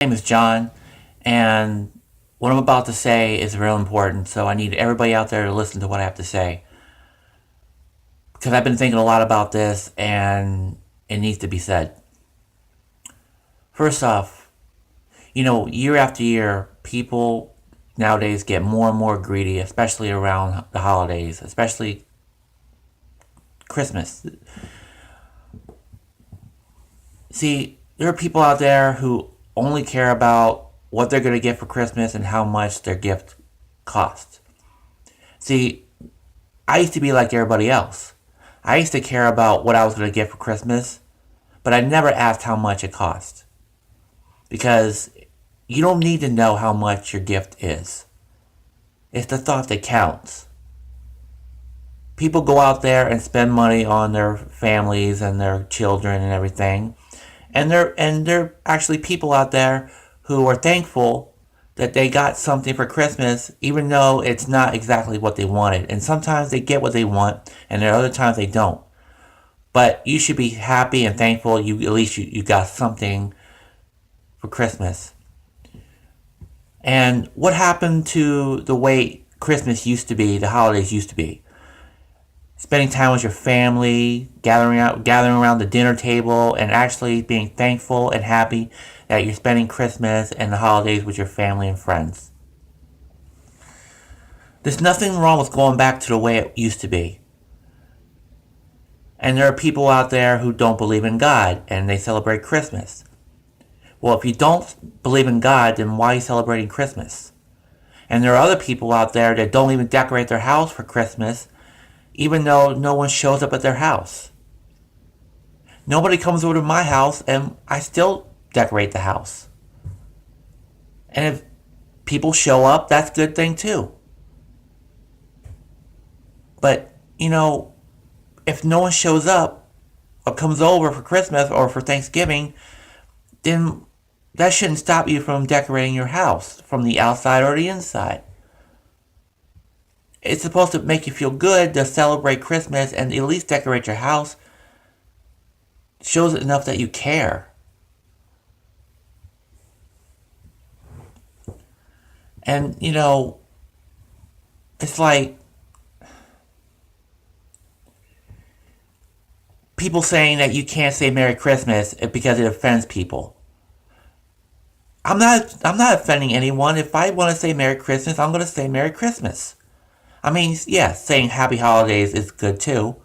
name is John, and what I'm about to say is real important, so I need everybody out there to listen to what I have to say. Because I've been thinking a lot about this, and it needs to be said. First off, year after year, people nowadays get more and more greedy, especially around the holidays, especially Christmas. See, there are people out there who only care about what they're going to get for Christmas and how much their gift costs. See, I used to be like everybody else. I used to care about what I was going to get for Christmas, but I never asked how much it cost. Because you don't need to know how much your gift is. It's the thought that counts. People go out there and spend money on their families and their children and everything. And there are actually people out there who are thankful that they got something for Christmas, even though it's not exactly what they wanted. And sometimes they get what they want, and there are other times they don't. But you should be happy and thankful you got something for Christmas. And what happened to the way Christmas used to be, the holidays used to be? Spending time with your family, gathering around the dinner table, and actually being thankful and happy that you're spending Christmas and the holidays with your family and friends. There's nothing wrong with going back to the way it used to be. And there are people out there who don't believe in God and they celebrate Christmas. Well, if you don't believe in God, then why are you celebrating Christmas? And there are other people out there that don't even decorate their house for Christmas, even though no one shows up at their house. Nobody comes over to my house, and I still decorate the house. And if people show up, that's a good thing too. But, if no one shows up or comes over for Christmas or for Thanksgiving, then that shouldn't stop you from decorating your house from the outside or the inside. It's supposed to make you feel good to celebrate Christmas and at least decorate your house. Shows enough that you care. And, it's like people saying that you can't say Merry Christmas because it offends people. I'm not offending anyone. If I want to say Merry Christmas, I'm going to say Merry Christmas. I mean, yeah, saying Happy Holidays is good too,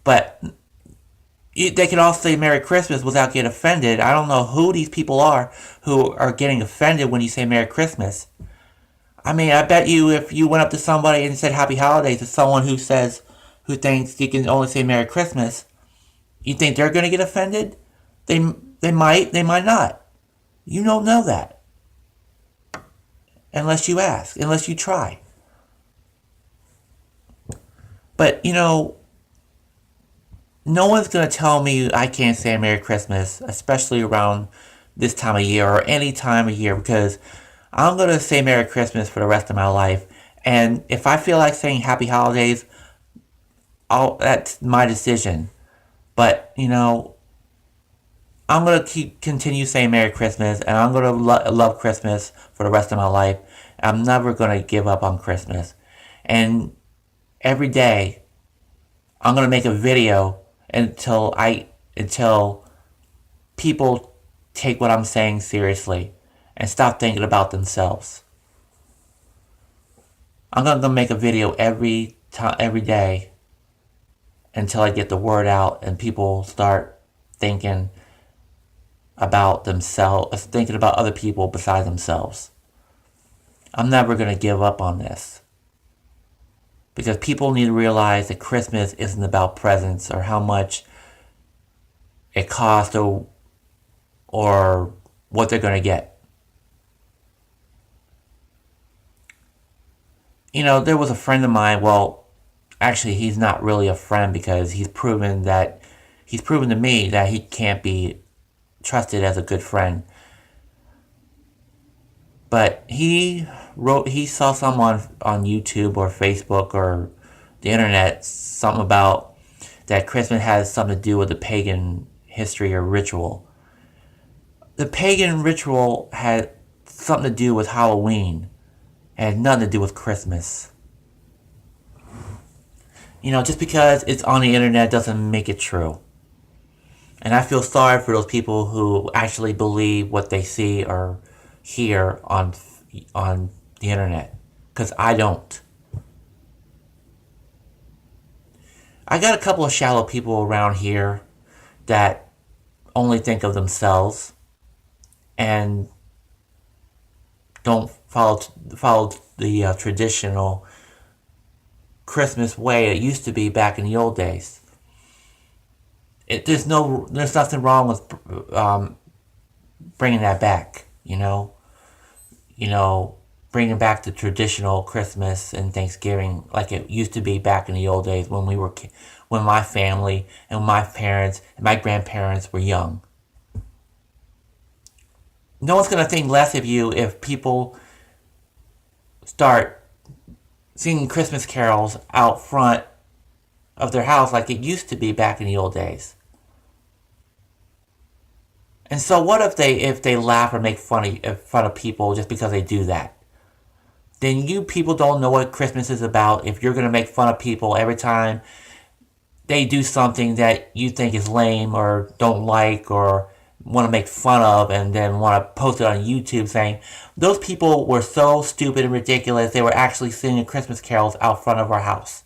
but they can all say Merry Christmas without getting offended. I don't know who these people are who are getting offended when you say Merry Christmas. I mean, I bet you if you went up to somebody and said Happy Holidays to someone who thinks you can only say Merry Christmas, you think they're going to get offended? They might not. You don't know that. Unless you ask, unless you try. But, no one's going to tell me I can't say Merry Christmas, especially around this time of year or any time of year, because I'm going to say Merry Christmas for the rest of my life. And if I feel like saying Happy Holidays, that's my decision. But, I'm going to continue saying Merry Christmas, and I'm going to love Christmas for the rest of my life. I'm never going to give up on Christmas. And every day, I'm going to make a video until people take what I'm saying seriously and stop thinking about themselves. I'm going to make a video every day until I get the word out and people start thinking about themselves, thinking about other people besides themselves. I'm never going to give up on this. Because people need to realize that Christmas isn't about presents or how much it costs or what they're going to get. There was a friend of mine, well, actually he's not really a friend because he's proven to me that he can't be trusted as a good friend. But he saw someone on YouTube or Facebook or the internet, something about that Christmas has something to do with the pagan history or ritual. The pagan ritual had something to do with Halloween. It had nothing to do with Christmas. Just because it's on the internet doesn't make it true. And I feel sorry for those people who actually believe what they see or hear on the internet. Because I don't. I got a couple of shallow people around here that only think of themselves and don't follow the traditional Christmas way it used to be back in the old days. There's nothing wrong with bringing that back. Bringing back the traditional Christmas and Thanksgiving like it used to be back in the old days when my family and my parents and my grandparents were young. No one's going to think less of you if people start singing Christmas carols out front of their house like it used to be back in the old days. And so what if they laugh or make fun of people just because they do that? Then you people don't know what Christmas is about if you're going to make fun of people every time they do something that you think is lame or don't like or want to make fun of, and then want to post it on YouTube saying, those people were so stupid and ridiculous, they were actually singing Christmas carols out front of our house.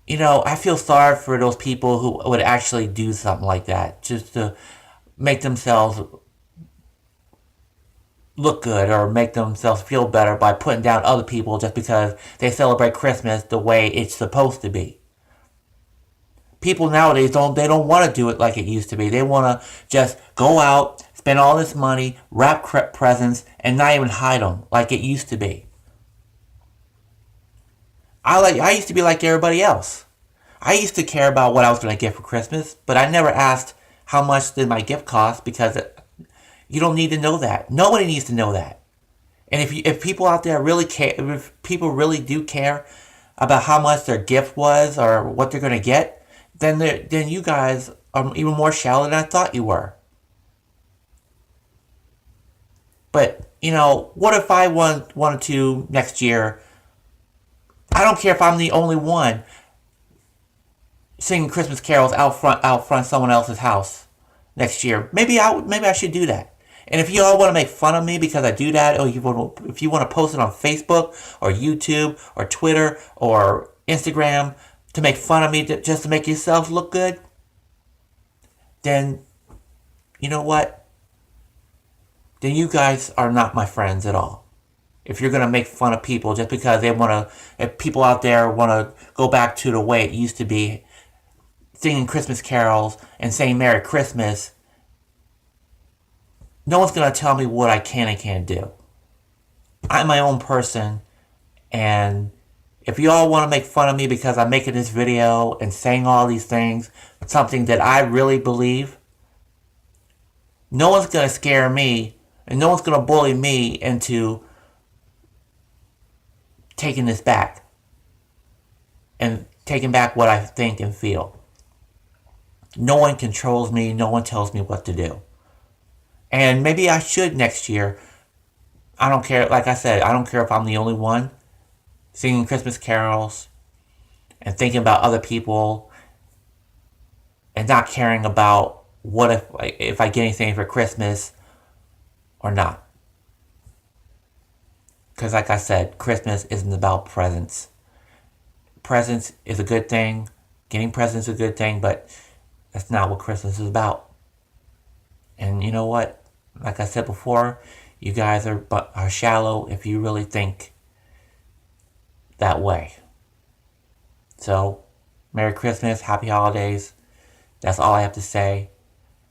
I feel sorry for those people who would actually do something like that just to make themselves look good or make themselves feel better by putting down other people just because they celebrate Christmas the way it's supposed to be. People nowadays don't want to do it like it used to be. They want to just go out, spend all this money, wrap presents, and not even hide them like it used to be. I used to be like everybody else. I used to care about what I was going to get for Christmas, but I never asked how much did my gift cost because you don't need to know that. Nobody needs to know that. And if people out there really care, if people really do care about how much their gift was or what they're going to get, then you guys are even more shallow than I thought you were. But, what if I wanted to next year? I don't care if I'm the only one singing Christmas carols out front someone else's house next year. Maybe I should do that. And if you all want to make fun of me because I do that, or if you want to post it on Facebook or YouTube or Twitter or Instagram to make fun of me just to make yourself look good, then you know what? Then you guys are not my friends at all. If you're going to make fun of people just because if people out there want to go back to the way it used to be, singing Christmas carols and saying Merry Christmas, no one's going to tell me what I can and can't do. I'm my own person, and if you all want to make fun of me because I'm making this video and saying all these things, something that I really believe, no one's going to scare me, and no one's going to bully me into taking this back and taking back what I think and feel. No one controls me. No one tells me what to do. And maybe I should next year. I don't care. Like I said, I don't care if I'm the only one singing Christmas carols and thinking about other people and not caring about what if I get anything for Christmas or not. Because like I said, Christmas isn't about presents. Presents is a good thing. Getting presents is a good thing, but that's not what Christmas is about. And you know what? Like I said before, you guys are shallow if you really think that way. So, Merry Christmas, Happy Holidays. That's all I have to say.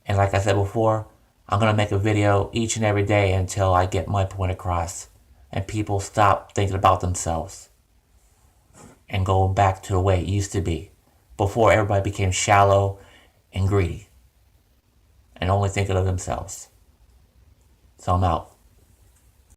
And like I said before, I'm going to make a video each and every day until I get my point across. And people stop thinking about themselves and go back to the way it used to be before everybody became shallow and greedy and only thinking of themselves. So I'm out.